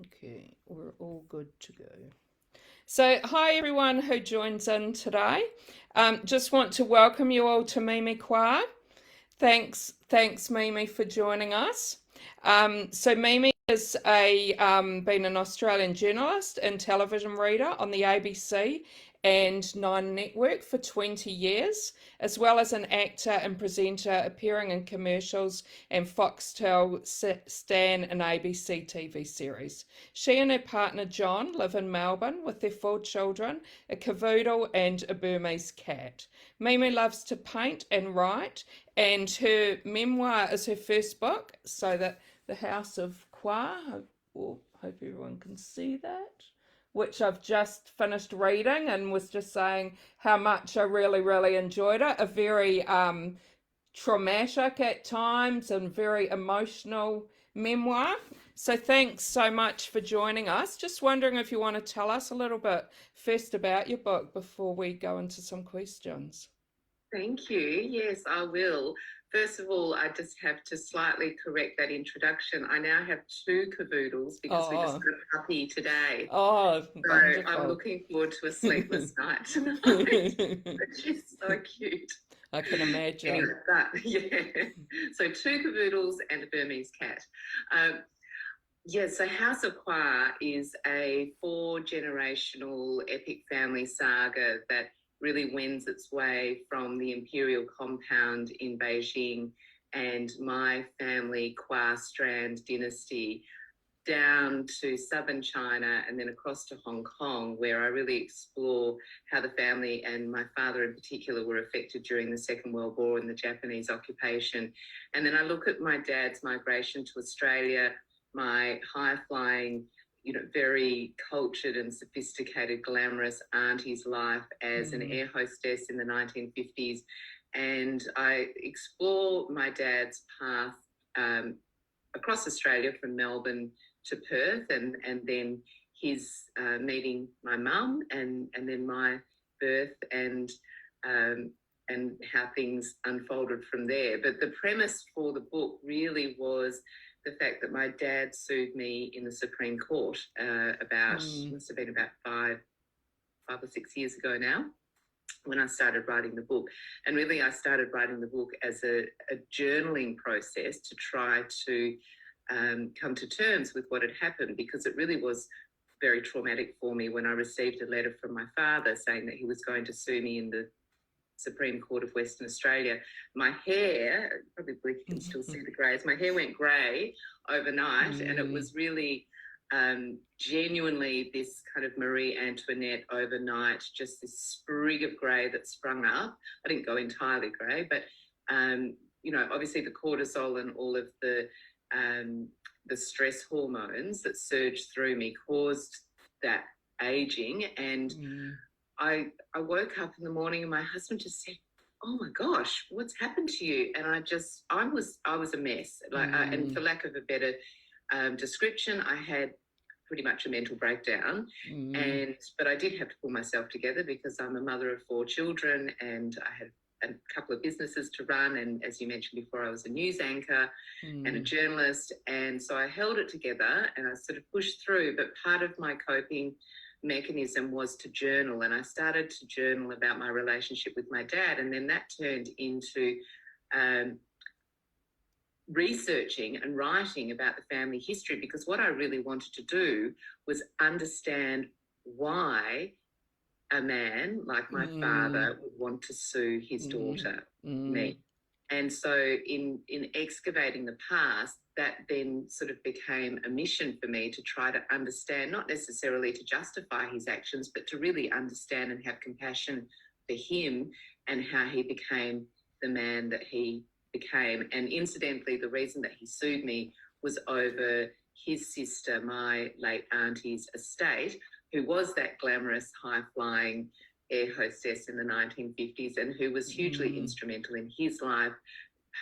Okay, we're all good to go. So, hi everyone who joins in today. Just want to welcome you all to Mimi Kwa. Thanks, Mimi, for joining us. So, Mimi has been an Australian journalist and television reader on the ABC and Nine Network for 20 years, as well as an actor and presenter appearing in commercials and Foxtel, Stan, and ABC TV series. She and her partner John live in Melbourne with their 4 children, a cavoodle and a Burmese cat. Mimi loves to paint and write, and her memoir is her first book, so that The House of Kwa, hope everyone can see that, which I've just finished reading and was just saying how much I really, really enjoyed it. A very traumatic at times and very emotional memoir. So thanks so much for joining us. Just wondering if you want to tell us a little bit first about your book before we go into some questions. Thank you. Yes, I will. First of all, I just have to slightly correct that introduction. I now have 2 cavoodles because we just got a puppy today. So wonderful. I'm looking forward to a sleepless night tonight. She's so cute. I can imagine. Anyway, so 2 cavoodles and a Burmese cat. So House of Kwa is a 4-generational epic family saga that really wends its way from the imperial compound in Beijing and my family Kwa Strand dynasty down to southern China and then across to Hong Kong, where I really explore how the family and my father in particular were affected during the Second World War and the Japanese occupation. And then I look at my dad's migration to Australia, my high-flying, very cultured and sophisticated, glamorous auntie's life as an air hostess in the 1950s. And I explore my dad's path across Australia from Melbourne to Perth and then his meeting my mum and then my birth and how things unfolded from there. But the premise for the book really was the fact that my dad sued me in the Supreme Court must have been about 5 or 6 years ago now, when I started writing the book. And really I started writing the book as a journaling process to try to come to terms with what had happened, because it really was very traumatic for me when I received a letter from my father saying that he was going to sue me in the Supreme Court of Western Australia. My hair, probably you can still see the greys, my hair went grey overnight, and it was really genuinely this kind of Marie Antoinette overnight, just this sprig of grey that sprung up. I didn't go entirely grey, but obviously the cortisol and all of the stress hormones that surged through me caused that aging. And I woke up in the morning and my husband just said, "Oh my gosh, what's happened to you?" And I was a mess. And for lack of a better description, I had pretty much a mental breakdown. But I did have to pull myself together because I'm a mother of 4 children and I had a couple of businesses to run. And as you mentioned before, I was a news anchor and a journalist. And so I held it together and I sort of pushed through. But part of my coping mechanism was to journal, and I started to journal about my relationship with my dad, and then that turned into researching and writing about the family history, because what I really wanted to do was understand why a man like my father would want to sue his daughter, me. And so in excavating the past, that then sort of became a mission for me to try to understand, not necessarily to justify his actions, but to really understand and have compassion for him and how he became the man that he became. And incidentally, the reason that he sued me was over his sister, my late auntie's estate, who was that glamorous, high-flying air hostess in the 1950s and who was hugely instrumental in his life,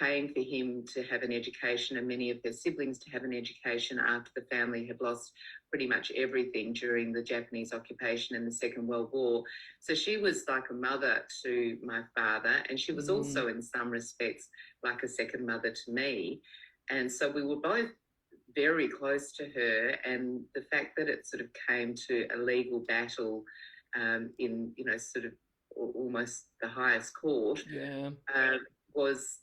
paying for him to have an education and many of their siblings to have an education after the family had lost pretty much everything during the Japanese occupation and the Second World War. So she was like a mother to my father, and she was also in some respects like a second mother to me. And so we were both very close to her, and the fact that it sort of came to a legal battle in, sort of almost the highest court was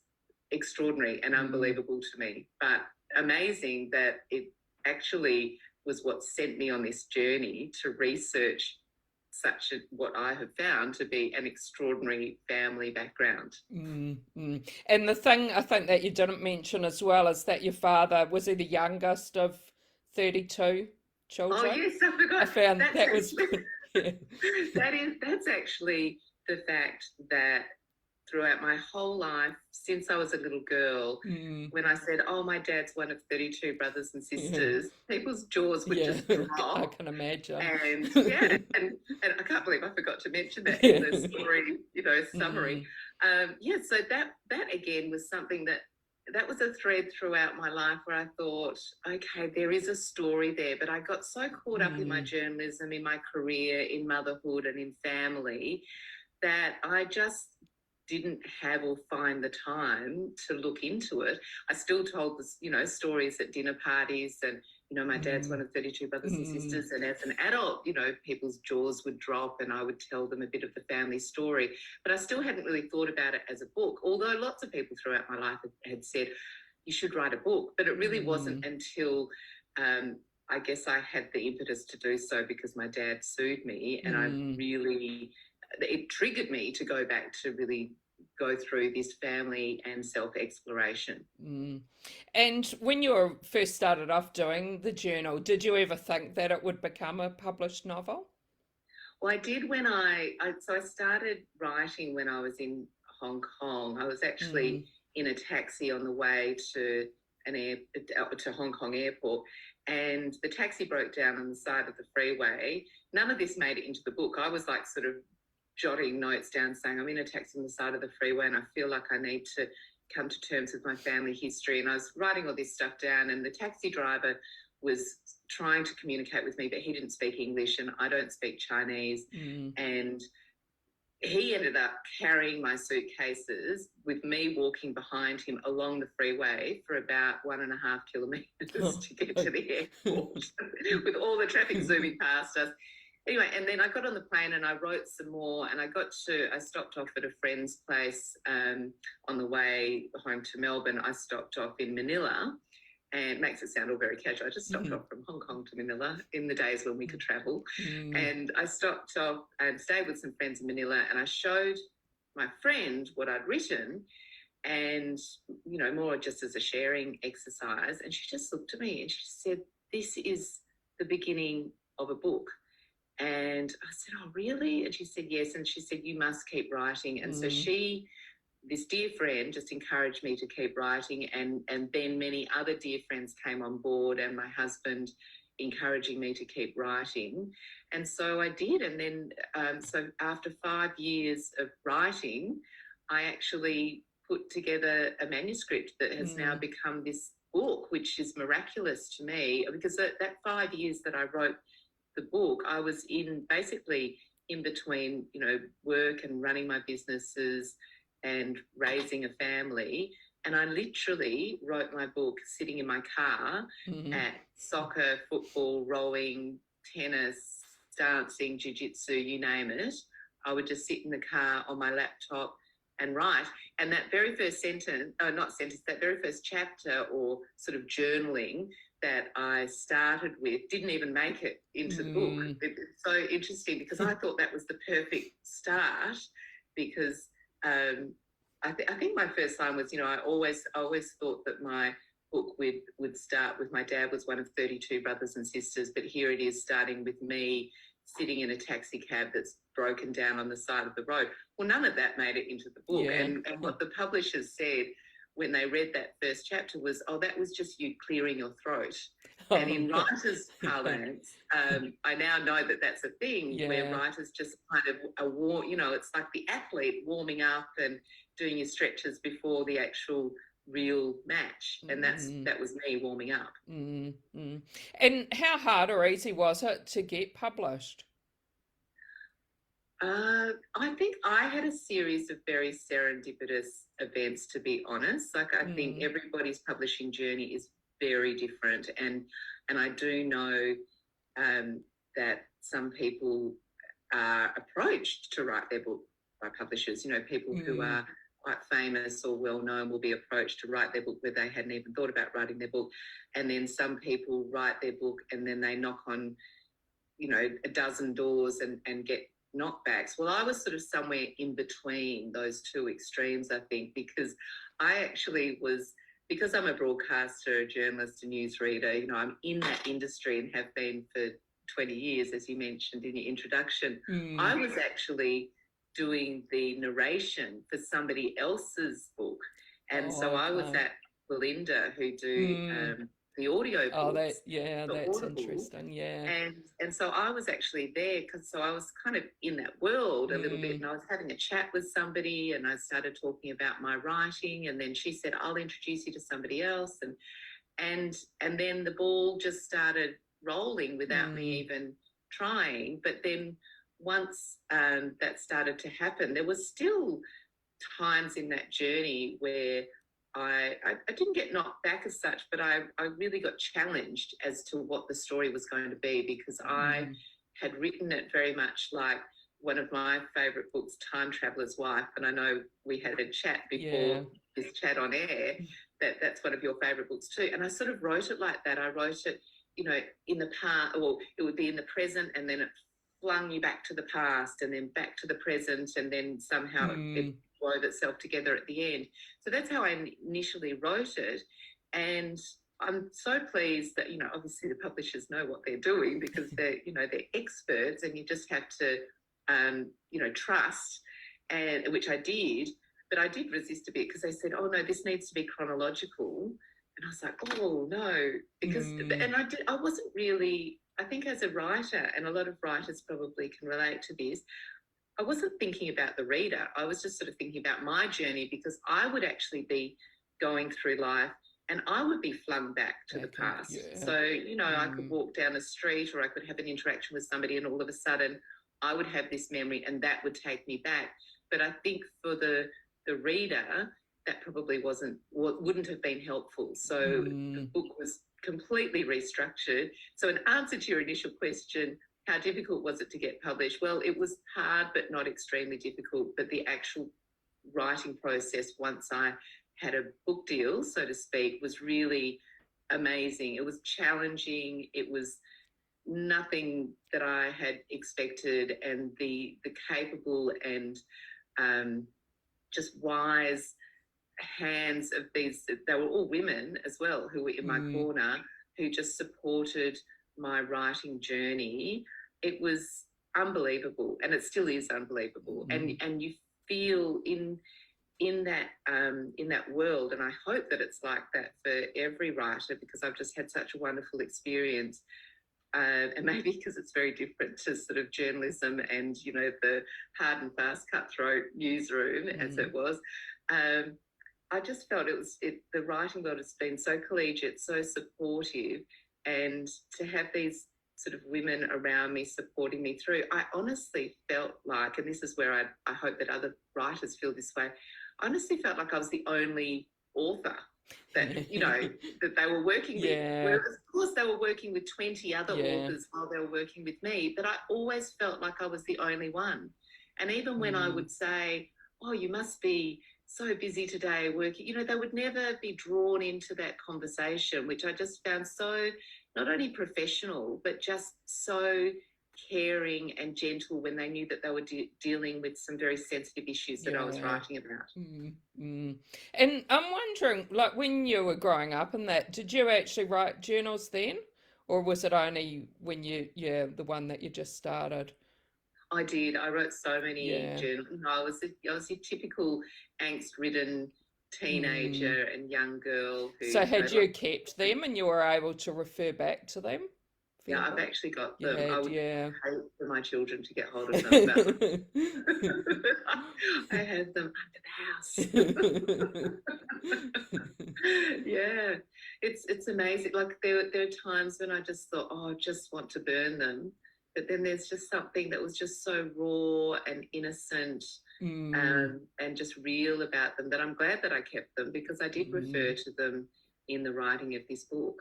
extraordinary and unbelievable to me, but amazing that it actually was what sent me on this journey to research what I have found to be an extraordinary family background. And the thing I think that you didn't mention as well is that your father, was he the youngest of 32 children? Oh yes, I forgot. I found that was yeah. That's actually the fact that throughout my whole life, since I was a little girl, when I said, "Oh, my dad's one of 32 brothers and sisters," people's jaws would just drop. I can imagine. And and I can't believe I forgot to mention that in the story, summary. So that again was something that was a thread throughout my life where I thought, okay, there is a story there, but I got so caught up in my journalism, in my career, in motherhood and in family that I just didn't have or find the time to look into it. I still told this, stories at dinner parties, and my dad's one of 32 brothers and sisters, and as an adult, people's jaws would drop and I would tell them a bit of the family story, but I still hadn't really thought about it as a book, although lots of people throughout my life had said you should write a book, but it really wasn't until I guess I had the impetus to do so because my dad sued me, and it triggered me to go back to really go through this family and self-exploration. And when you first started off doing the journal, did you ever think that it would become a published novel? Well, I did when I started writing when I was in Hong Kong. I was actually in a taxi on the way to Hong Kong airport, and the taxi broke down on the side of the freeway. None of this made it into the book. I was like sort of jotting notes down saying I'm in a taxi on the side of the freeway and I feel like I need to come to terms with my family history, and I was writing all this stuff down, and the taxi driver was trying to communicate with me, but he didn't speak English and I don't speak Chinese, and he ended up carrying my suitcases with me walking behind him along the freeway for about 1.5 kilometres to get to the airport with all the traffic zooming past us. Anyway, and then I got on the plane and I wrote some more, and I stopped off at a friend's place on the way home to Melbourne. I stopped off in Manila, and it makes it sound all very casual. I just stopped off from Hong Kong to Manila in the days when we could travel. And I stopped off and stayed with some friends in Manila, and I showed my friend what I'd written, and, more just as a sharing exercise. And she just looked at me and she said, "This is the beginning of a book." And I said, "Oh, really?" And she said, "Yes." And she said, "You must keep writing." And so this dear friend just encouraged me to keep writing. And then many other dear friends came on board, and my husband encouraging me to keep writing. And so I did. And then, so after 5 years of writing, I actually put together a manuscript that has now become this book, which is miraculous to me, because that 5 years that I wrote the book, I was basically in between, work and running my businesses and raising a family. And I literally wrote my book sitting in my car at soccer, football, rowing, tennis, dancing, jiu-jitsu, you name it. I would just sit in the car on my laptop and write. And that very first that very first chapter or sort of journaling that I started with didn't even make it into the book. It's so interesting because I thought that was the perfect start, because I think my first line was, I always thought that my book would start with my dad was one of 32 brothers and sisters, but here it is starting with me sitting in a taxi cab that's broken down on the side of the road. Well, none of that made it into the book. Yeah. And what the publishers said when they read that first chapter was, "Oh, that was just you clearing your throat." And in writers' parlance, I now know that that's a thing where writers just kind of it's like the athlete warming up and doing your stretches before the actual real match. And that was me warming up. And how hard or easy was it to get published? I think I had a series of very serendipitous events, to be honest. Like I think everybody's publishing journey is very different. And I do know that some people are approached to write their book by publishers. You know, people who are quite famous or well-known will be approached to write their book where they hadn't even thought about writing their book. And then some people write their book and then they knock on, you know, a dozen doors and get knockbacks. Well, I was sort of somewhere in between those two extremes, I think, because I actually was, because I'm a broadcaster, a journalist, a newsreader, you know, I'm in that industry and have been for 20 years, as you mentioned in your introduction. I was actually doing the narration for somebody else's book. And so I was at Belinda, who do the audio books. That's Audible. Interesting, yeah. And so I was actually there, because so I was kind of in that world a little bit, and I was having a chat with somebody and I started talking about my writing, and then she said, I'll introduce you to somebody else. And then the ball just started rolling without me even trying. But then once that started to happen, there was still times in that journey where I didn't get knocked back as such, but I really got challenged as to what the story was going to be, because I had written it very much like one of my favourite books, Time Traveller's Wife, and I know we had a chat before this chat on air, that's one of your favourite books too, and I sort of wrote it like that. I wrote it, you know, in the past, or it would be in the present, and then it flung you back to the past, and then back to the present, and then somehow it wove itself together at the end. So that's how I initially wrote it. And I'm so pleased that, you know, obviously the publishers know what they're doing, because they're, you know, they're experts, and you just have to, you know, trust, and which I did. But I did resist a bit, because they said, oh no, this needs to be chronological. And I was like, oh no, because, and I wasn't really, I think as a writer, and a lot of writers probably can relate to this, I wasn't thinking about the reader. I was just sort of thinking about my journey, because I would actually be going through life and I would be flung back to the past. So, you know, I could walk down the street, or I could have an interaction with somebody, and all of a sudden I would have this memory and that would take me back. But I think for the reader, that probably wouldn't have been helpful. So the book was completely restructured. So in answer to your initial question, how difficult was it to get published? Well, it was hard, but not extremely difficult. But the actual writing process, once I had a book deal, so to speak, was really amazing. It was challenging. It was nothing that I had expected, and the capable and just wise hands of these, they were all women as well who were in my corner, who just supported my writing journey. It was unbelievable, and it still is unbelievable. And you feel in that world, and I hope that it's like that for every writer, because I've just had such a wonderful experience. And maybe because it's very different to sort of journalism and, you know, the hard and fast cutthroat newsroom as it was. I just felt the writing world has been so collegiate, so supportive, and to have these sort of women around me supporting me through, I honestly felt like, and this is where I hope that other writers feel this way, I honestly felt like I was the only author that, you know, that they were working with. Whereas, of course, they were working with 20 other authors while they were working with me, but I always felt like I was the only one. And even when I would say, oh, you must be so busy today working, you know, they would never be drawn into that conversation, which I just found so not only professional, but just so caring and gentle when they knew that they were dealing with some very sensitive issues that I was writing about. And I'm wondering, like, when you were growing up and that, did you actually write journals then? Or was it only when the one that you just started? I did. I wrote so many journals. I was your typical angst-ridden teenager and young girl. So had you kept them and you were able to refer back to them? Yeah, I've actually got them. I would hate for my children to get hold of them, but I had them under the house. Yeah, it's amazing. Like there are times when I just thought, oh, I just want to burn them. But then there's just something that was just so raw and innocent and just real about them that I'm glad that I kept them, because I did refer to them in the writing of this book.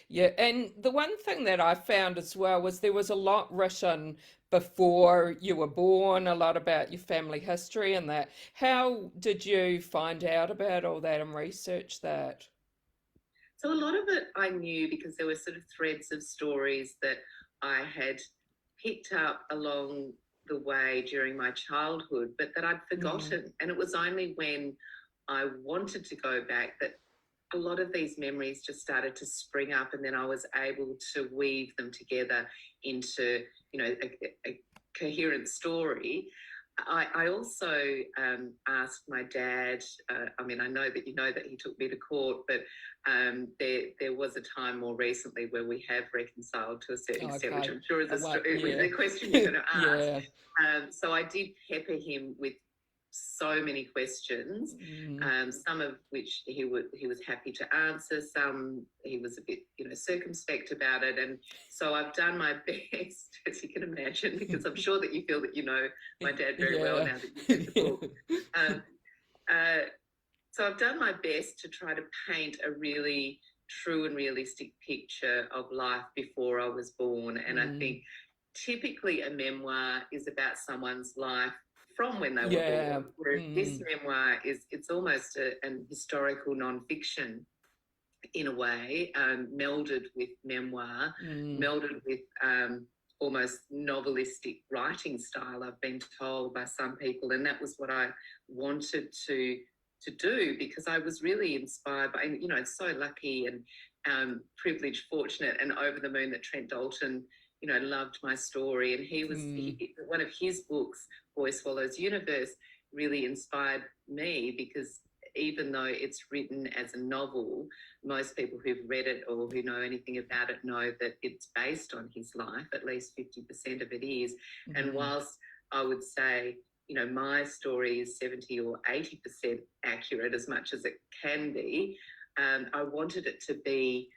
Yeah, and the one thing that I found as well was there was a lot written before you were born, a lot about your family history and that. How did you find out about all that and research that? So a lot of it I knew because there were sort of threads of stories that I had picked up along the way during my childhood, but that I'd forgotten. And it was only when I wanted to go back that a lot of these memories just started to spring up, and then I was able to weave them together into, a coherent story. I also asked my dad. I know that you know that he took me to court, but there was a time more recently where we have reconciled to a certain extent, which I'm sure is the question you're going to ask. So I did pepper him with so many questions, some of which he was happy to answer, some he was a bit circumspect about it, and so I've done my best, as you can imagine, because I'm sure that you feel that you know my dad very well now that you've read the book. So I've done my best to try to paint a really true and realistic picture of life before I was born, and I think typically a memoir is about someone's life from when they were born. Whereas this memoir it's almost an historical non-fiction in a way, melded with memoir, melded with almost novelistic writing style, I've been told by some people, and that was what I wanted to do, because I was really inspired by, so lucky and privileged, fortunate, and over the moon that Trent Dalton loved my story, and he was one of his books, Boy Swallows Universe, really inspired me, because even though it's written as a novel, most people who've read it or who know anything about it know that it's based on his life. At least 50% of it is. And whilst I would say, my story is 70 or 80% accurate, as much as it can be, I wanted it to be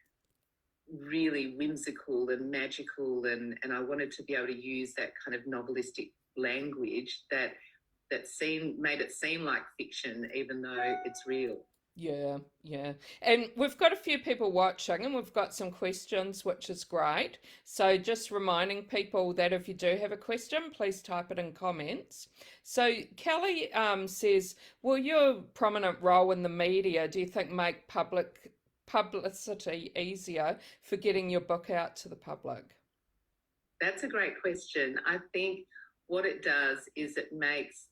really whimsical and magical, and I wanted to be able to use that kind of novelistic language that made it seem like fiction, even though it's real. Yeah. And we've got a few people watching and we've got some questions, which is great. So just reminding people that if you do have a question, please type it in comments. So Kelly says, will your prominent role in the media, do you think, make publicity easier for getting your book out to the public? That's a great question. I think what it does is it makes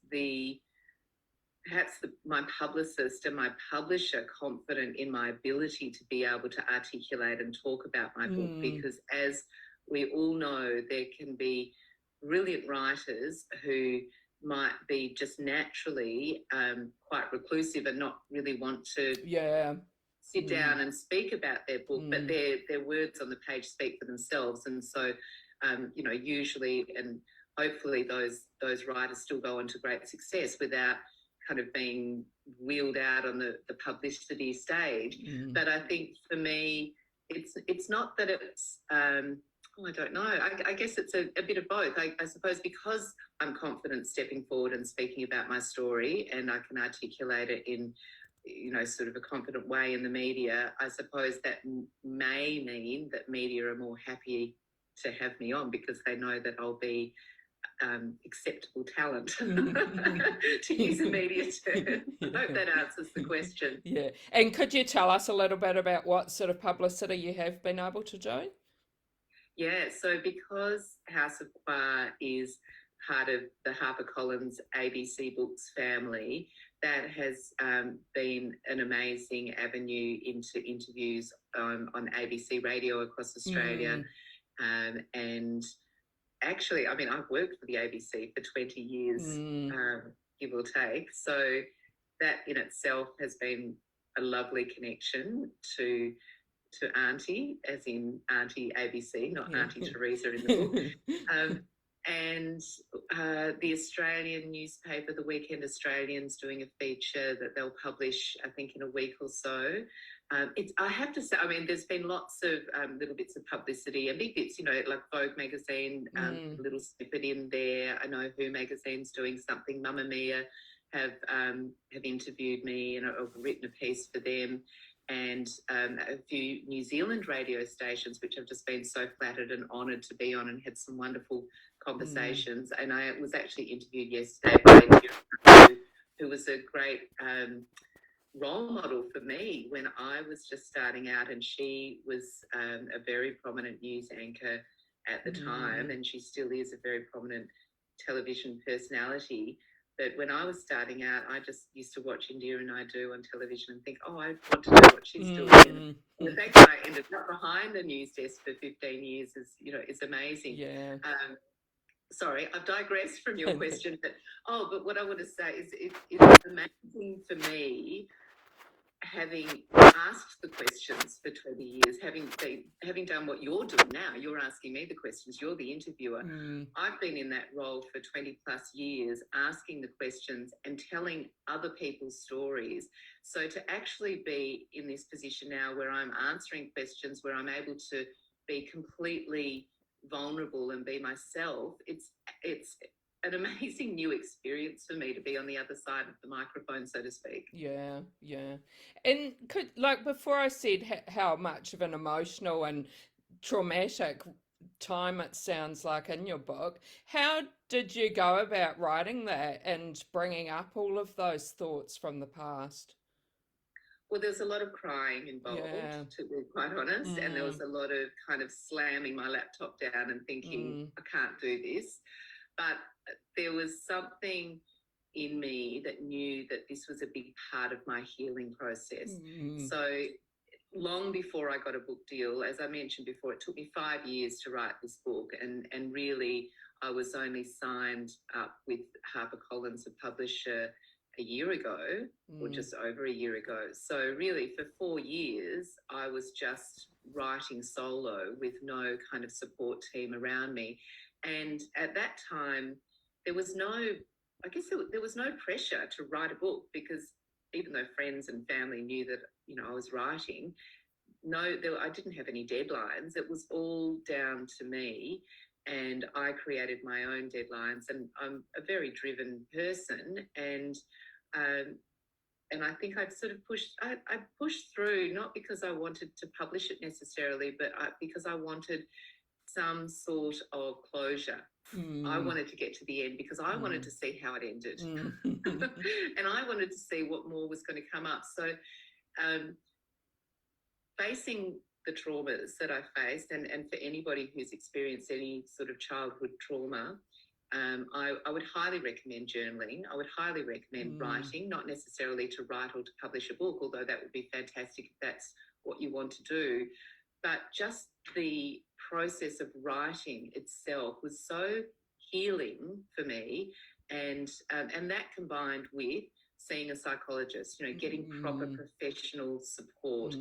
my publicist and my publisher confident in my ability to be able to articulate and talk about my book, because as we all know, there can be brilliant writers who might be just naturally quite reclusive and not really want to sit down and speak about their book, but their words on the page speak for themselves. And so, usually and hopefully those writers still go on to great success without kind of being wheeled out on the publicity stage. But I think for me, it's not that it's, I don't know. I guess it's a bit of both. I suppose because I'm confident stepping forward and speaking about my story, and I can articulate it in, sort of a confident way in the media, I suppose that may mean that media are more happy to have me on, because they know that I'll be acceptable talent, to use a media term. I hope that answers the question. Yeah. And could you tell us a little bit about what sort of publicity you have been able to do? Yeah, so because House of Qua is part of the HarperCollins ABC Books family, that has been an amazing avenue into interviews on ABC Radio across Australia. And actually, I've worked for the ABC for 20 years, give or take. So that in itself has been a lovely connection to Auntie, as in Auntie ABC, not Auntie Teresa in the book. And the Australian newspaper, the Weekend Australian's doing a feature that they'll publish, I think, in a week or so. I have to say, there's been lots of little bits of publicity and big bits, like Vogue magazine, a little snippet in there. I know Who magazine's doing something. Mamma Mia have interviewed me and I've written a piece for them. and a few New Zealand radio stations, which I've just been so flattered and honoured to be on, and had some wonderful conversations. And I was actually interviewed yesterday by Gabrielle, who was a great role model for me when I was just starting out, and she was a very prominent news anchor at the time, and she still is a very prominent television personality. But when I was starting out, I just used to watch India and I Do on television and think, oh, I want to know what she's doing. And the fact that I ended up behind the news desk for 15 years is amazing. Yeah. Sorry, I've digressed from your question, but what I want to say is it's amazing for me, having asked the questions for 20 years, having done what you're doing now. You're asking me the questions, you're the interviewer. I've been in that role for 20 plus years, asking the questions and telling other people's stories. So to actually be in this position now where I'm answering questions, where I'm able to be completely vulnerable and be myself, it's an amazing new experience for me to be on the other side of the microphone, so to speak. Yeah. And before I said how much of an emotional and traumatic time it sounds like in your book, how did you go about writing that and bringing up all of those thoughts from the past? Well, there's a lot of crying involved, to be quite honest, and there was a lot of kind of slamming my laptop down and thinking, I can't do this. But there was something in me that knew that this was a big part of my healing process. So long before I got a book deal, as I mentioned before, it took me 5 years to write this book, and really I was only signed up with HarperCollins, a publisher, a year ago, or just over a year ago. So really for 4 years, I was just writing solo with no kind of support team around me. And at that time, there was no pressure to write a book, because even though friends and family knew that, I was writing, I didn't have any deadlines. It was all down to me, and I created my own deadlines. And I'm a very driven person, and I think I've sort of I pushed through, not because I wanted to publish it necessarily, but because I wanted some sort of closure. I wanted to get to the end because I wanted to see how it ended. And I wanted to see what more was going to come up. So facing the traumas that I faced, and for anybody who's experienced any sort of childhood trauma, I would highly recommend journaling. I would highly recommend writing, not necessarily to write or to publish a book, although that would be fantastic if that's what you want to do. But just the process of writing itself was so healing for me, and that combined with seeing a psychologist, getting proper professional support,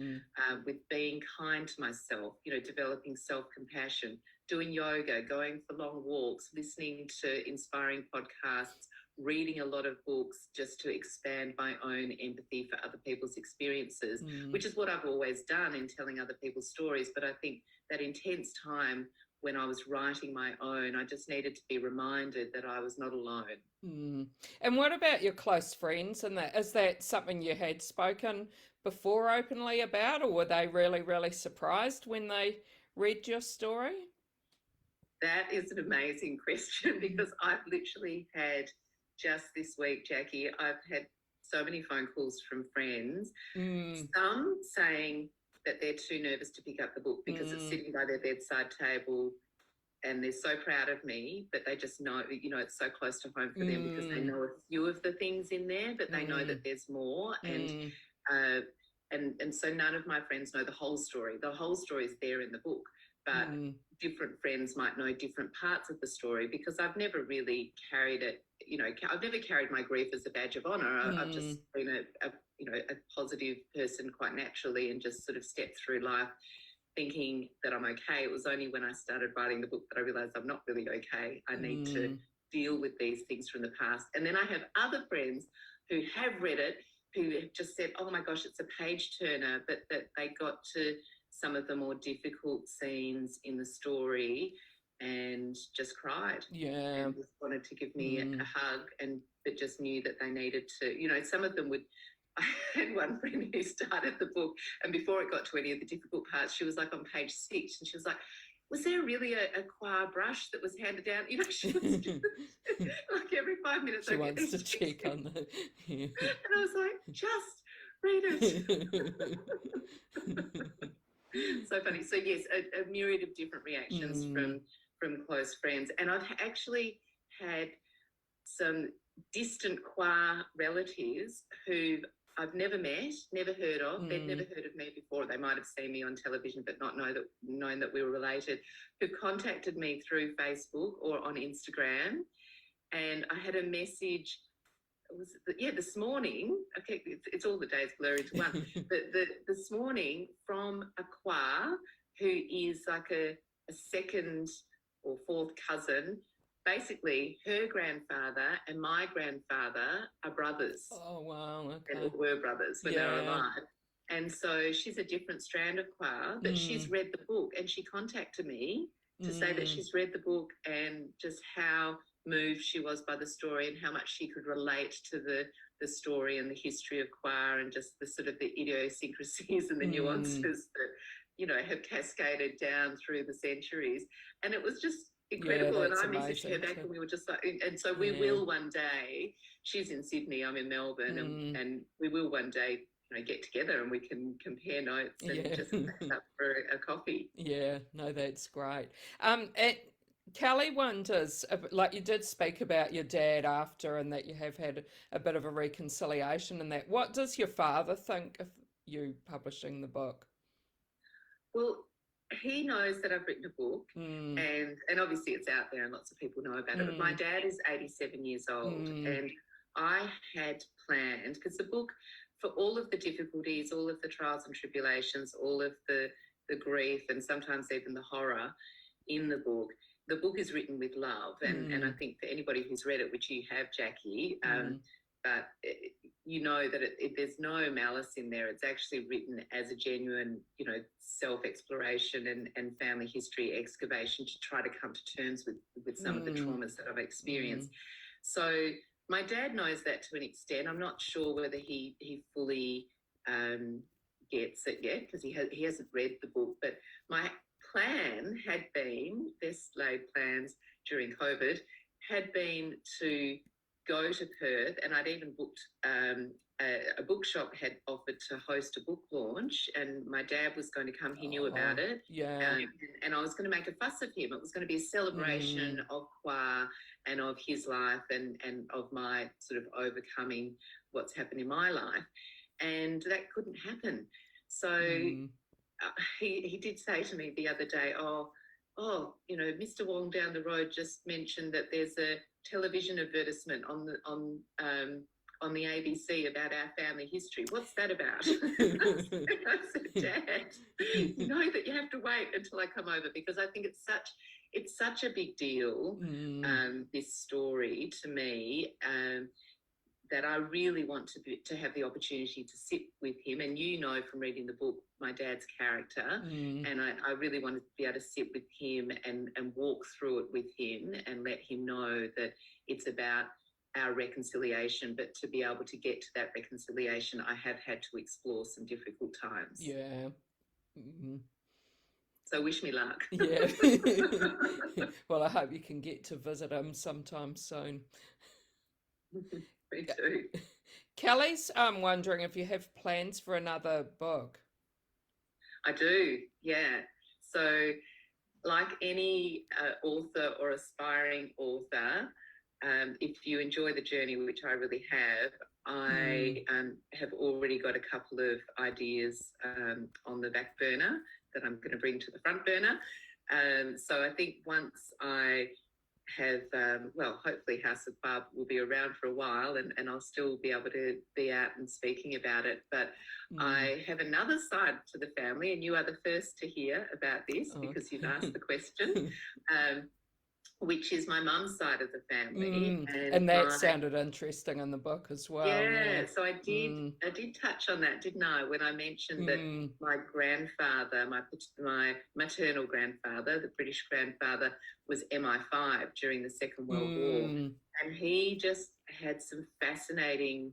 with being kind to myself, developing self-compassion, doing yoga, going for long walks, listening to inspiring podcasts, reading a lot of books just to expand my own empathy for other people's experiences, which is what I've always done in telling other people's stories. But I think that intense time when I was writing my own, I just needed to be reminded that I was not alone. And what about your close friends? And is that something you had spoken before openly about, or were they really, really surprised when they read your story? That is an amazing question, because I've literally had, just this week, Jackie, I've had so many phone calls from friends, some saying that they're too nervous to pick up the book because it's sitting by their bedside table and they're so proud of me, but they just know, it's so close to home for them because they know a few of the things in there, but they know that there's more. And so none of my friends know the whole story. The whole story is there in the book, but different friends might know different parts of the story, because I've never really carried it, I've never carried my grief as a badge of honor. I've just been a positive person quite naturally, and just sort of stepped through life thinking that I'm okay. It was only when I started writing the book that I realized I'm not really okay. I need to deal with these things from the past. And then I have other friends who have read it, who have just said, oh my gosh, it's a page turner, but that they got to some of the more difficult scenes in the story and just cried. And just wanted to give me a hug, but just knew that they needed to, some of them would I had one friend who started the book, and before it got to any of the difficult parts, she was like on page 6, and she was like, was there really a choir brush that was handed down? You know, she was just, like every 5 minutes. She wants to check on the... Yeah. And I was like, just read it. So funny. So yes, a myriad of different reactions from close friends. And I've actually had some distant choir relatives who I've never met, never heard of. They'd never heard of me before. They might have seen me on television but not known that we were related, who contacted me through Facebook or on Instagram. And I had a message, this morning, okay, it's all the days blur into one, but this morning from a choir who is like a second or fourth cousin. Basically, her grandfather and my grandfather are brothers. Oh, wow, okay. And were brothers when they were alive. And so she's a different strand of choir, but she's read the book, and she contacted me to say that she's read the book and just how moved she was by the story and how much she could relate to the story and the history of choir and just the sort of the idiosyncrasies and the nuances that, you know, have cascaded down through the centuries. And it was just incredible. And I messaged her back and we were just like, and so we will one day, she's in Sydney, I'm in Melbourne, and we will one day, you know, get together and we can compare notes and just catch up for a coffee. Yeah, no, that's great. Kelly wonders, like you did speak about your dad after and that you have had a bit of a reconciliation and that. What does your father think of you publishing the book? Well, he knows that I've written a book and obviously it's out there and lots of people know about it. But my dad is 87 years old and I had planned, because the book, for all of the difficulties, all of the trials and tribulations, all of the grief and sometimes even the horror in the book is written with love. And I think for anybody who's read it, which you have, Jackie, but you know that there's no malice in there. It's actually written as a genuine, you know, self-exploration and family history excavation to try to come to terms with some of the traumas that I've experienced. So my dad knows that to an extent. I'm not sure whether he fully gets it yet because he hasn't read the book. But my plan had been, best laid plans during COVID, had been to go to Perth, and I'd even booked a bookshop had offered to host a book launch, and my dad was going to come. He knew about it. And I was going to make a fuss of him. It was going to be a celebration of choir and of his life and of my sort of overcoming what's happened in my life. And that couldn't happen. So he did say to me the other day, oh, you know, Mr. Wong down the road just mentioned that there's a television advertisement on the ABC about our family history. What's that about? I said, Dad, you know that you have to wait until I come over, because I think it's such a big deal, this story to me, that I really want to have the opportunity to sit with him. And you know from reading the book, my dad's character, and I really want to be able to sit with him and walk through it with him and let him know that it's about our reconciliation, but to be able to get to that reconciliation, I have had to explore some difficult times. Yeah. So wish me luck. Yeah. Well, I hope you can get to visit him sometime soon. Me too. Kelly's wondering if you have plans for another book. I do, yeah. So like any author or aspiring author, if you enjoy the journey, which I really have, I have already got a couple of ideas on the back burner that I'm going to bring to the front burner. So I think once I have, hopefully House of Barb will be around for a while and I'll still be able to be out and speaking about it. But I have another side to the family, and you are the first to hear about this because you've asked the question, which is my mum's side of the family. And that sounded interesting in the book as well. Yeah, so I did touch on that, didn't I, when I mentioned that my grandfather, my maternal grandfather, the British grandfather, was MI5 during the Second World War. And he just had some fascinating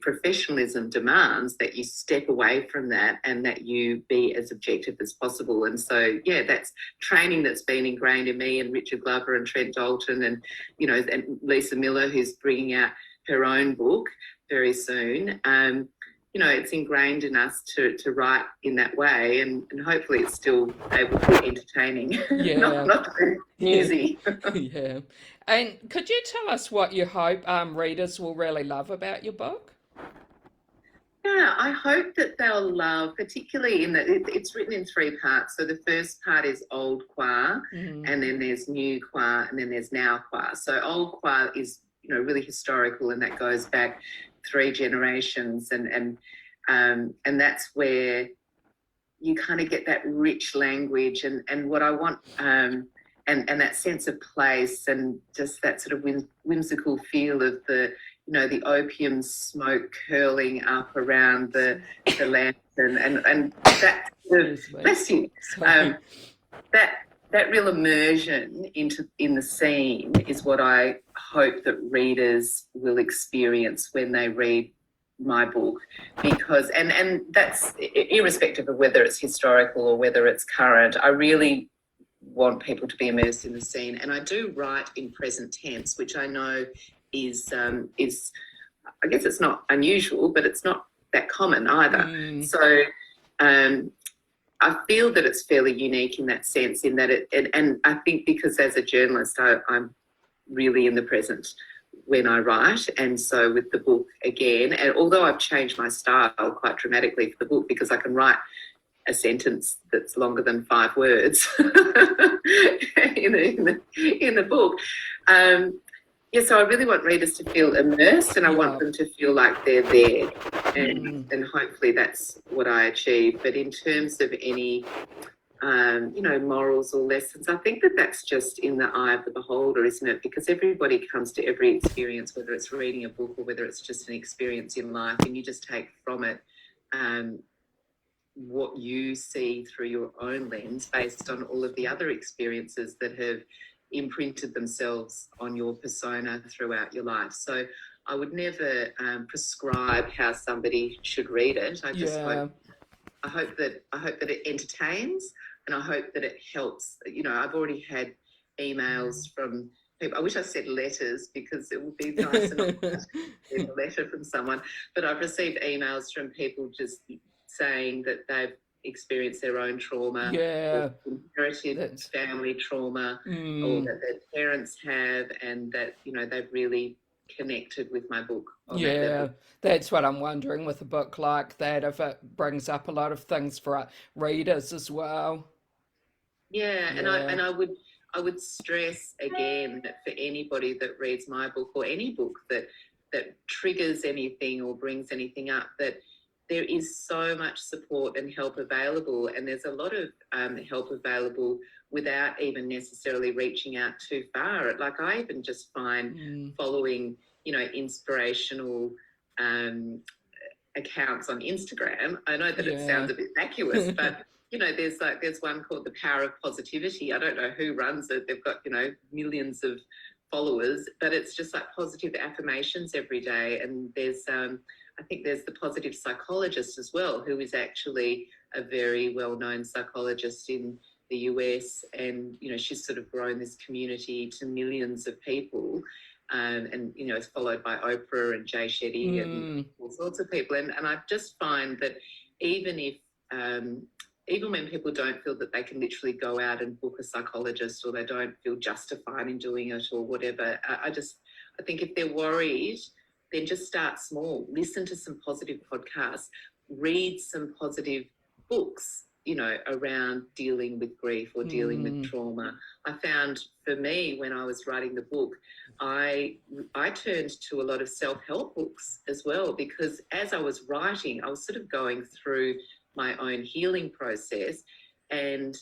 professionalism demands that you step away from that and that you be as objective as possible. And so, yeah, that's training that's been ingrained in me, and Richard Glover and Trent Dalton and, and Lisa Miller, who's bringing out her own book very soon. It's ingrained in us to write in that way, and hopefully it's still able to be entertaining, not newsy. Yeah. And could you tell us what you hope readers will really love about your book? Yeah, I hope that they'll love, particularly in that it's written in 3 parts. So the first part is Old Kwa, and then there's New Kwa, and then there's Now Kwa. So Old Kwa is, really historical, and that goes back 3 generations, and that's where you kind of get that rich language and what I want, and that sense of place, and just that sort of whimsical feel of the opium smoke curling up around the lamp, and that bless you, that real immersion in the scene is what I hope that readers will experience when they read my book, because and that's irrespective of whether it's historical or whether it's current. I really want people to be immersed in the scene, and I do write in present tense, which I know is I guess it's not unusual, but it's not that common either. So I feel that it's fairly unique in that sense, in that and I think because as a journalist I'm really in the present when I write, and so with the book again, and although I've changed my style quite dramatically for the book because I can write a sentence that's longer than 5 words in the book. So I really want readers to feel immersed, and I want them to feel like they're there, and hopefully that's what I achieve. But in terms of any, morals or lessons, I think that's just in the eye of the beholder, isn't it? Because everybody comes to every experience, whether it's reading a book or whether it's just an experience in life, and you just take from it what you see through your own lens based on all of the other experiences that have imprinted themselves on your persona throughout your life. So I would never prescribe how somebody should read it. I just hope that it entertains, and I hope that it helps. I've already had emails from people. I wish I said letters, because it would be nice enough to get a letter from someone, but I've received emails from people just saying that they've experienced their own trauma, or inherited family trauma, or that their parents have, and that they've really connected with my book on that level. That's what I'm wondering with a book like that, if it brings up a lot of things for readers as well. And I would stress again that for anybody that reads my book, or any book that triggers anything or brings anything up, that there is so much support and help available, and there's a lot of help available without even necessarily reaching out too far. Like, I even just find following, inspirational accounts on Instagram. I know that it sounds a bit vacuous, but there's one called The Power of Positivity. I don't know who runs it. They've got, millions of followers, but it's just like positive affirmations every day. And there's I think there's the positive psychologist as well, who is actually a very well-known psychologist in the US, and she's sort of grown this community to millions of people, and it's followed by Oprah and Jay Shetty and all sorts of people. And I just find that even when people don't feel that they can literally go out and book a psychologist, or they don't feel justified in doing it or whatever, I think if they're worried, then just start small. Listen to some positive podcasts, read some positive books, around dealing with grief or dealing with trauma. I found, for me, when I was writing the book, I turned to a lot of self-help books as well, because as I was writing, I was sort of going through my own healing process, and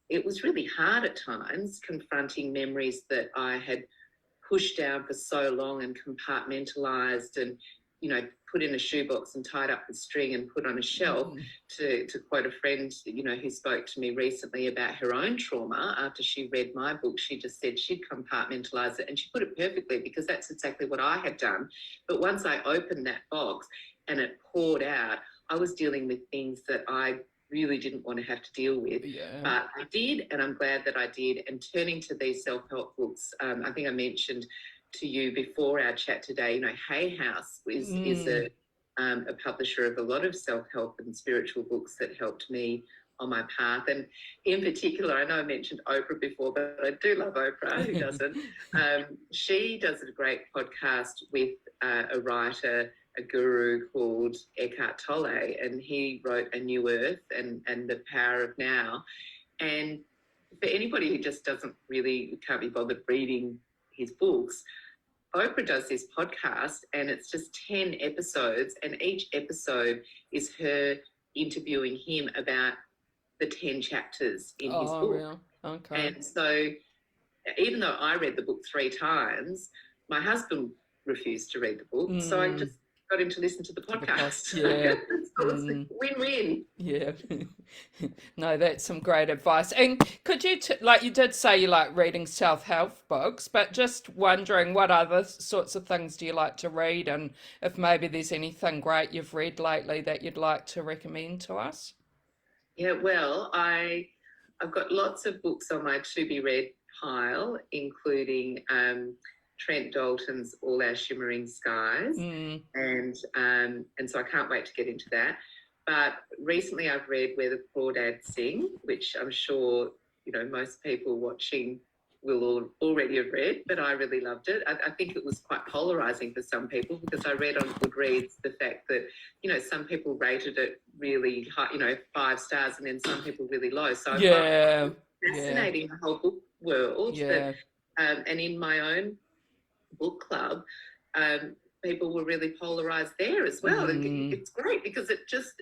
it was really hard at times, confronting memories that I had pushed down for so long and compartmentalized, and put in a shoebox and tied up with string and put on a shelf. To quote a friend, who spoke to me recently about her own trauma after she read my book, she just said she'd compartmentalize it, and she put it perfectly, because that's exactly what I had done. But once I opened that box and it poured out, I was dealing with things that I really didn't want to have to deal with. But I did, and I'm glad that I did. And turning to these self-help books, I think I mentioned to you before our chat today, Hay House is a publisher of a lot of self-help and spiritual books that helped me on my path. And in particular, I know I mentioned Oprah before, but I do love Oprah. Who doesn't? She does a great podcast with a writer, a guru called Eckhart Tolle, and he wrote A New Earth and The Power of Now. And for anybody who just can't be bothered reading his books, Oprah does this podcast, and it's just 10 episodes, and each episode is her interviewing him about the 10 chapters in his book. Real? Okay. And so even though I read the book 3 times, my husband refused to read the book, so I just got him to listen to the podcast. Yeah. So it's a win-win. Yeah. No, that's some great advice. And could you, you did say you like reading self-help books, but just wondering what other sorts of things do you like to read, and if maybe there's anything great you've read lately that you'd like to recommend to us? Yeah, well, I've got lots of books on my to-be-read pile, including Trent Dalton's All Our Shimmering Skies, and so I can't wait to get into that. But recently I've read Where the Crawdads Sing, which I'm sure most people watching will already have read, but I really loved it. I think it was quite polarising for some people, because I read on Goodreads the fact that some people rated it really high, 5 stars, and then some people really low. So I find it fascinating, the whole book world. That, and in my own book club, people were really polarised there as well. And it's great, because it just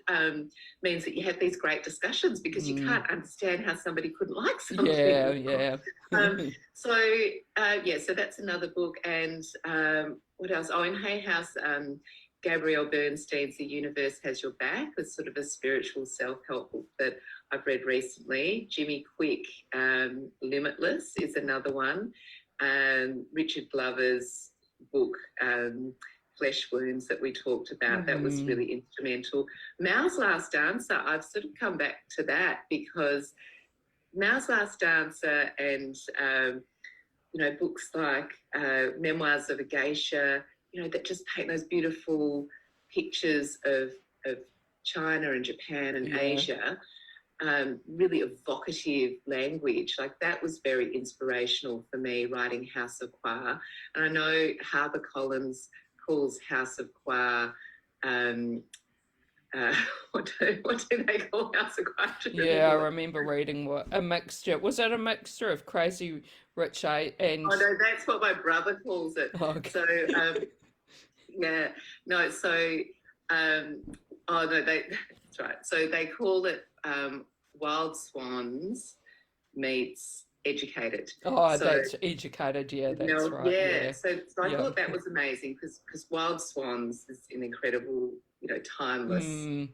means that you have these great discussions, because you can't understand how somebody couldn't like something. So that's another book. And what else? Oh, in Hay House, Gabrielle Bernstein's The Universe Has Your Back is sort of a spiritual self-help book that I've read recently. Jimmy Quick, Limitless is another one. Richard Glover's book, Flesh Wounds, that we talked about, that was really instrumental. Mao's Last Dancer, I've sort of come back to that, because Mao's Last Dancer and, books like Memoirs of a Geisha, that just paint those beautiful pictures of China and Japan and Asia, really evocative language. Like, that was very inspirational for me, writing House of Kwa. And I know HarperCollins calls House of Kwa, what do they call House of Kwa? I remember reading a mixture. Was it a mixture of Crazy Rich and... Oh, no, that's what my brother calls it. Oh, okay. So, that's right. So they call it Wild Swans meets Educated. Oh, so, that's Educated, that's right. So I thought that was amazing, because Wild Swans is an incredible, timeless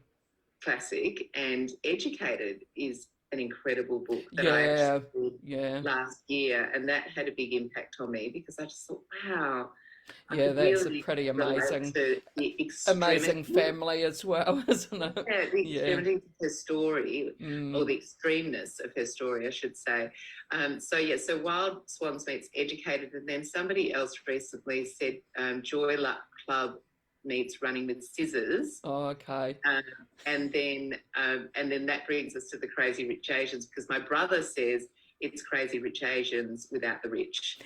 classic, and Educated is an incredible book that I actually read last year, and that had a big impact on me, because I just thought, wow. That's really a pretty amazing family as well, isn't it? Yeah, the extremity of her story, or the extremeness of her story, I should say. So Wild Swans meets Educated, and then somebody else recently said Joy Luck Club meets Running with Scissors. Oh, okay. And then that brings us to the Crazy Rich Asians, because my brother says it's Crazy Rich Asians without the rich.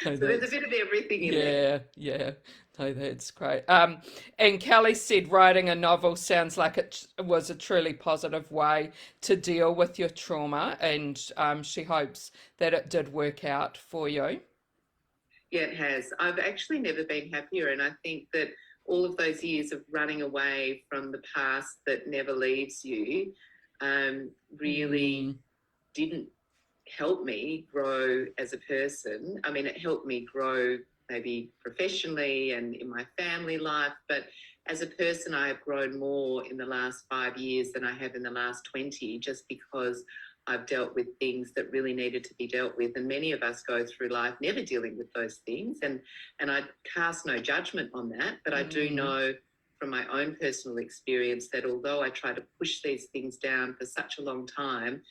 So there's a bit of everything in there. Yeah. No, that's great. And Kelly said writing a novel sounds like it was a truly positive way to deal with your trauma, and she hopes that it did work out for you. Yeah, it has. I've actually never been happier, and I think that all of those years of running away from the past that never leaves you really didn't help me grow as a person. I mean, it helped me grow maybe professionally and in my family life. But as a person, I have grown more in the last 5 years than I have in the last 20, just because I've dealt with things that really needed to be dealt with. And many of us go through life never dealing with those things. And I cast no judgment on that, but I do know from my own personal experience that although I try to push these things down for such a long time,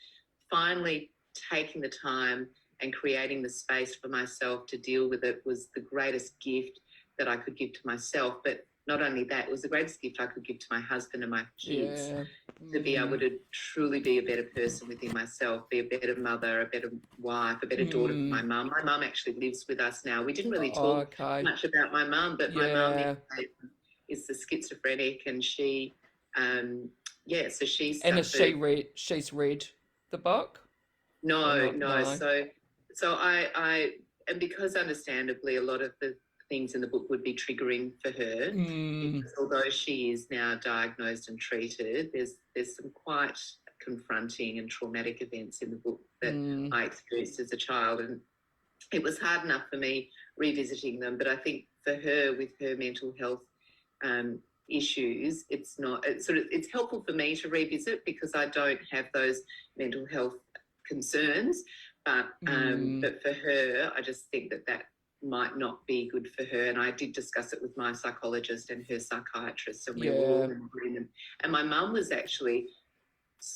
finally taking the time and creating the space for myself to deal with it was the greatest gift that I could give to myself. But not only that, it was the greatest gift I could give to my husband and my kids, to be able to truly be a better person within myself, be a better mother, a better wife, a better daughter for my mum. My mum actually lives with us now. We didn't really talk much about my mum, but my mum is the schizophrenic, and she, so she's and she's read the book? No. So I and because understandably a lot of the things in the book would be triggering for her, because although she is now diagnosed and treated, there's some quite confronting and traumatic events in the book that I experienced as a child, and it was hard enough for me revisiting them. But I think for her, with her mental health issues, it's helpful for me to revisit because I don't have those mental health concerns, but for her, I just think that might not be good for her. And I did discuss it with my psychologist and her psychiatrist, and we were all in agreement. And my mum was actually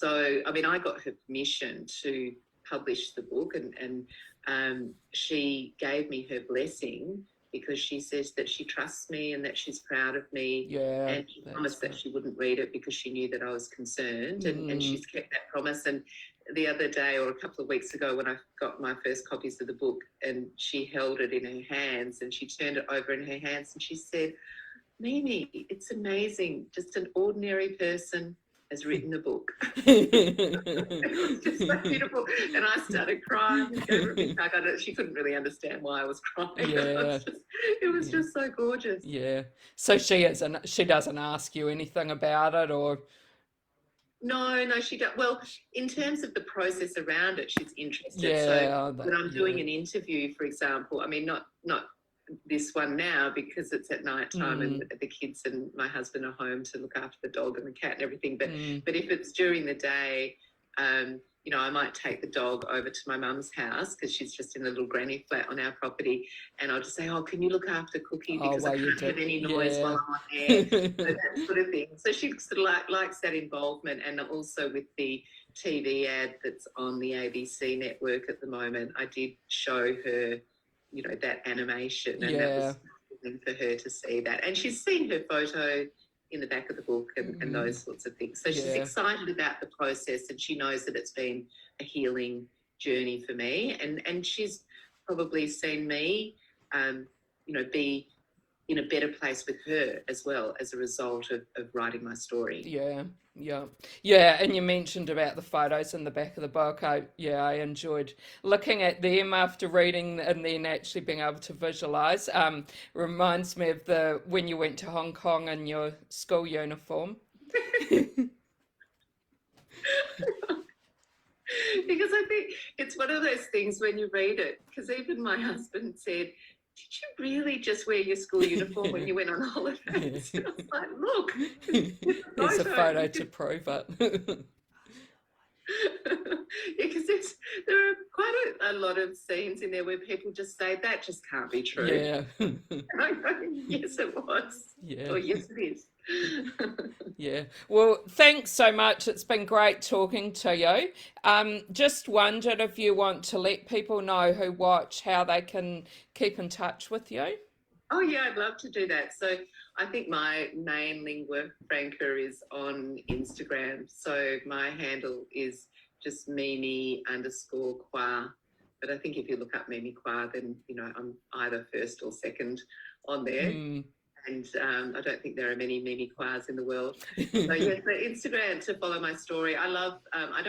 I got her permission to publish the book, and she gave me her blessing because she says that she trusts me and that she's proud of me. Yeah, and she promised that she wouldn't read it because she knew that I was concerned, and she's kept that promise. And the other day, or a couple of weeks ago, when I got my first copies of the book, and she held it in her hands and she turned it over in her hands and she said, "Mimi, it's amazing. Just an ordinary person has written a book." It was just so beautiful. And I started crying and gave her a big hug. She couldn't really understand why I was crying. Yeah. It was just so gorgeous. Yeah. So she doesn't ask you anything about it, or? No, she don't. Well, in terms of the process around it, she's interested. Yeah, so when I'm doing an interview, for example, I mean, not this one now because it's at night time and the kids and my husband are home to look after the dog and the cat and everything. But if it's during the day, I might take the dog over to my mum's house because she's just in a little granny flat on our property, and I'll just say, "Oh, can you look after Cookie because I can't have any noise while I'm on air." So that sort of thing. So she sort of likes that involvement, and also with the TV ad that's on the ABC network at the moment, I did show her, that animation, and that was something for her to see that. And she's seen her photo in the back of the book and those sorts of things. So she's excited about the process, and she knows that it's been a healing journey for me. And she's probably seen me, be in a better place with her as well as a result of writing my story. Yeah. And you mentioned about the photos in the back of the book. I enjoyed looking at them after reading and then actually being able to visualize. Reminds me of when you went to Hong Kong in your school uniform. Because I think it's one of those things when you read it, because even my husband said, "Did you really just wear your school uniform when you went on holidays?" I was like, "Look, there's a photo to prove it." Because there are quite a lot of scenes in there where people just say, "That just can't be true." Yeah. And I go, "Yes, it was." Yeah. Or, "Yes, it is." Yeah. Well, thanks so much. It's been great talking to you. Just wondered if you want to let people know who watch how they can keep in touch with you. Oh, yeah, I'd love to do that. So I think my main lingua franca is on Instagram. So my handle is just Mimi_Kwa. But I think if you look up Mimi Kwa, then, I'm either first or second on there. And I don't think there are many Mimi Kwars in the world. So yes, so Instagram to follow my story. I love. I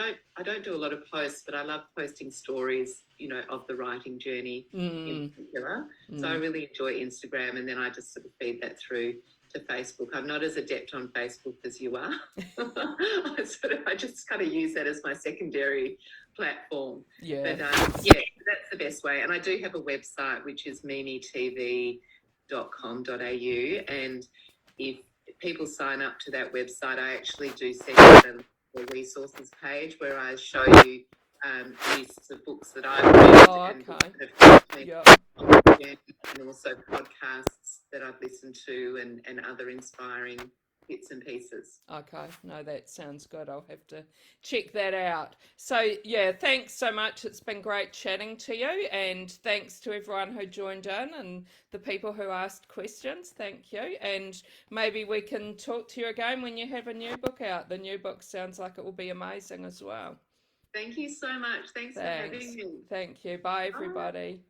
don't do a lot of posts, but I love posting stories, of the writing journey in particular. So I really enjoy Instagram, and then I just sort of feed that through to Facebook. I'm not as adept on Facebook as you are. I just kind of use that as my secondary platform. Yeah. But yeah, that's the best way. And I do have a website, which is mimitv.com.au. And if people sign up to that website, I actually do send them a resources page where I show you lists of books that I've read and books that have helped me, and also podcasts that I've listened to and other inspiring bits and pieces. Okay, no, that sounds good. I'll have to check that out. So yeah, thanks so much. It's been great chatting to you, and thanks to everyone who joined in and the people who asked questions. Thank you, and maybe we can talk to you again when you have a new book out. The new book sounds like it will be amazing as well. Thank you so much. Thanks for having me. Thank you. Bye, everybody.